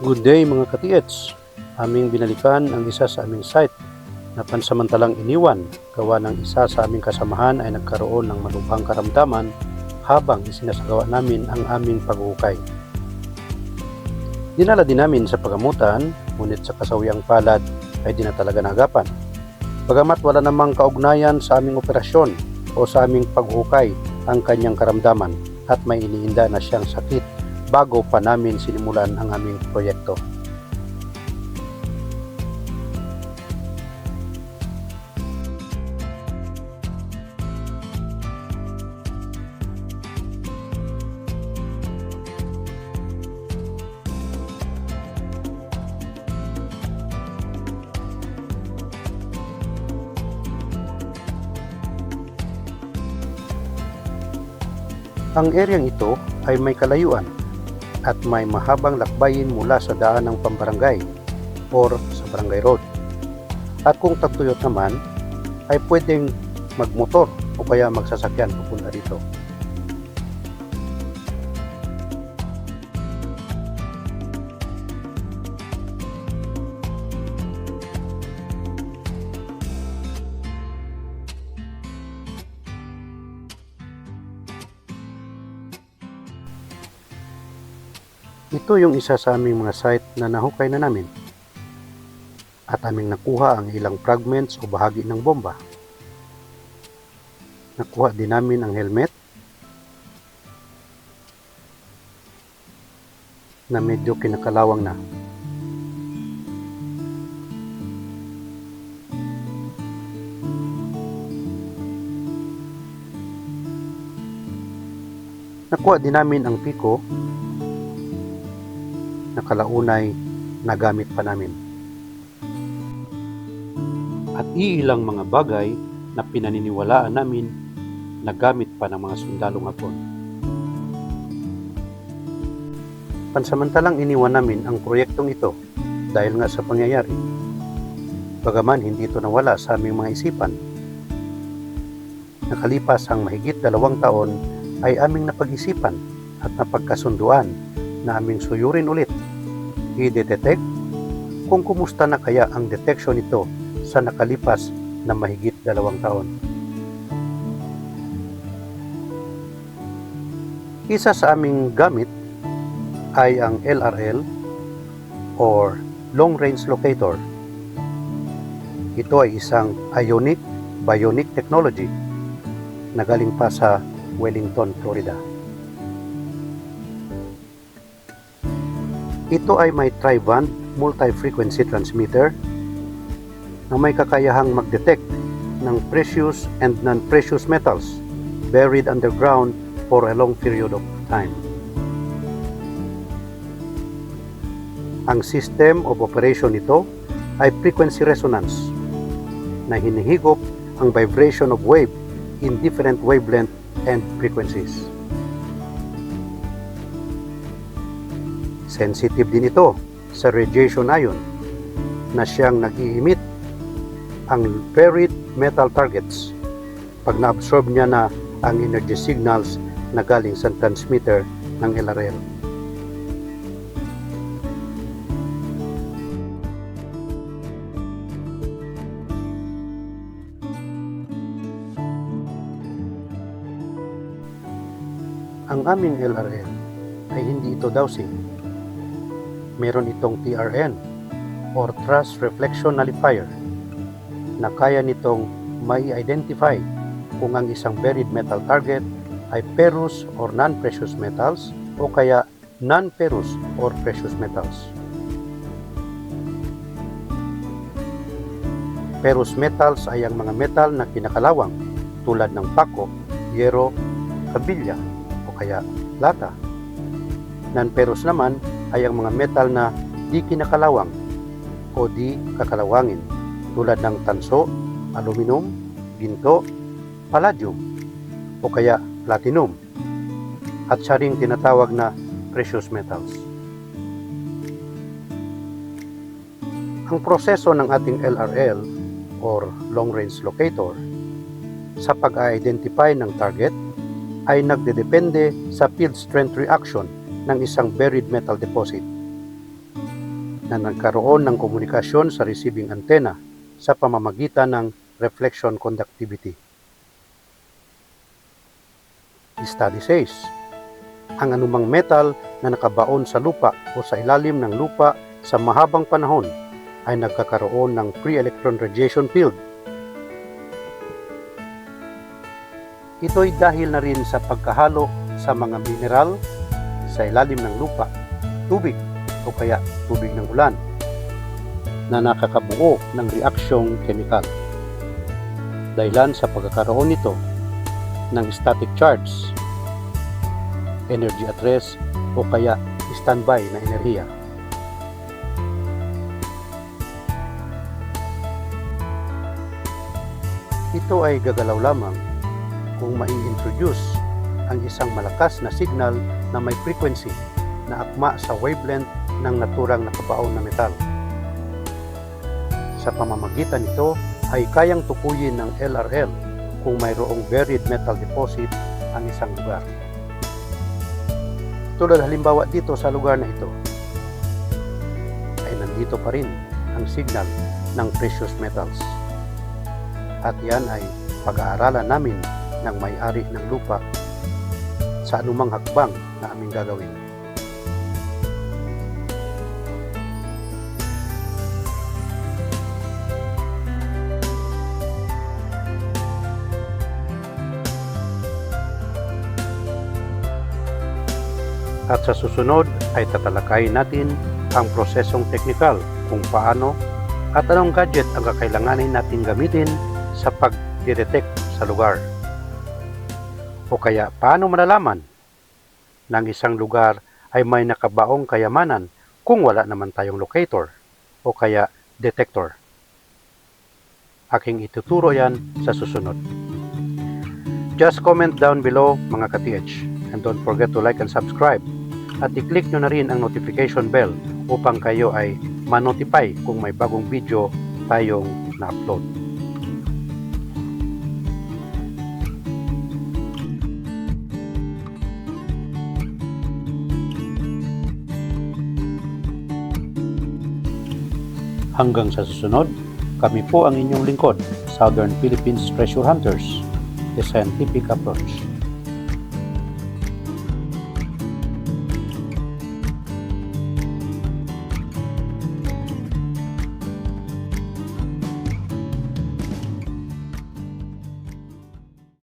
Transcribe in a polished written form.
Good day mga ka-TH. Aming binalikan ang isa sa aming site na pansamantalang iniwan gawa ng isa sa aming kasamahan ay nagkaroon ng malubhang karamdaman habang isinasagawa namin ang aming paghuhukay. Dinala din namin sa pagamutan, ngunit sa kasawiang palad ay di na talaga nagapan. Bagamat wala namang kaugnayan sa aming operasyon o sa aming paghuhukay ang kanyang karamdaman at may iniinda na siyang sakit bago pa namin sinimulan ang aming proyekto. Ang eryang ito ay may kalayuan at may mahabang lakbayin mula sa daan ng pambarangay or sa barangay road. At kung tagtuyot naman, ay pwedeng magmotor o kaya magsasakyan papunta dito. Ito yung isa sa aming mga site na nahukay na namin at aming nakuha ang ilang fragments o bahagi ng bomba. Nakuha din namin ang helmet na medyo kinakalawang na. Nakuha din namin ang piko na kalaunay nagamit pa namin. At iilang mga bagay na pinaniniwalaan namin na gamit pa ng mga sundalong Hapon. Pansamantalang iniwan namin ang proyektong ito dahil nga sa pangyayari. Bagaman hindi ito nawala sa aming mga isipan. Nakalipas ang mahigit 2 taon ay aming napag-isipan at napagkasunduan na aming suyurin ulit, i-detect kung kumusta na kaya ang detection nito sa nakalipas na mahigit 2 taon. Isa sa aming gamit ay ang LRL or Long Range Locator. Ito ay isang ionic bionic technology na galing pa sa Wellington, Florida. Ito ay may tri-band multi-frequency transmitter na may kakayahang mag-detect ng precious and non-precious metals buried underground for a long period of time. Ang system of operation nito ay frequency resonance na hinihigop ang vibration of wave in different wavelength and frequencies. Sensitive din ito sa radiation ion na siyang nag-i-emit ang buried metal targets pag na-absorb niya na ang energy signals na galing sa transmitter ng LRL. Ang aming LRL ay hindi ito dowsing. Meron itong TRN or Thrust Reflection Nullifier na kaya nitong mai-identify kung ang isang buried metal target ay ferrous or non-precious metals o kaya non-ferrous or precious metals. Ferrous metals ay ang mga metal na kinakalawang tulad ng pako, yero, kabilya o kaya lata. Non-ferrous naman ay ang mga metal na di kinakalawang o di kakalawangin tulad ng tanso, aluminum, ginto, palladium o kaya platinum at siya ring tinatawag na precious metals. Ang proseso ng ating LRL or Long Range Locator sa pag-identify ng target ay nagdedepende sa field strength reaction ng isang buried metal deposit. na nagkaroon ng komunikasyon sa receiving antenna sa pamamagitan ng reflection conductivity. Study says, ang anumang metal na nakabaon sa lupa o sa ilalim ng lupa sa mahabang panahon ay nagkakaroon ng free electron radiation field. Ito'y dahil na rin sa pagkahalo sa mga mineral sa ilalim ng lupa, tubig o kaya tubig ng ulan na nakakabuo ng reaksyong kemikal. Dahilan sa pagkakaroon nito ng static charge, energy at rest o kaya standby na enerhiya. Ito ay gagalaw lamang kung mai-introduce ang isang malakas na signal na may frequency na akma sa wavelength ng naturang nakabaon na metal. Sa pamamagitan nito ay kayang tukuyin ng LRL kung mayroong buried metal deposit ang isang lugar. Tulad halimbawa dito sa lugar na ito, ay nandito pa rin ang signal ng precious metals. At yan ay pag-aaralan namin ng may-ari ng lupa sa anumang hakbang na aming gagawin. At sa susunod ay tatalakayin natin ang prosesong teknikal kung paano at anong gadget ang kakailanganin natin gamitin sa pag-detect sa lugar. O kaya paano malalaman na ang isang lugar ay may nakabaong kayamanan kung wala naman tayong locator o kaya detector. Aking ituturo yan sa susunod. Just comment down below mga ka-TH and don't forget to like and subscribe. At i-click nyo na rin ang notification bell upang kayo ay ma-notify kung may bagong video tayong na-upload. Hanggang sa susunod, kami po ang inyong lingkod, Southern Philippines Treasure Hunters, The Scientific Approach.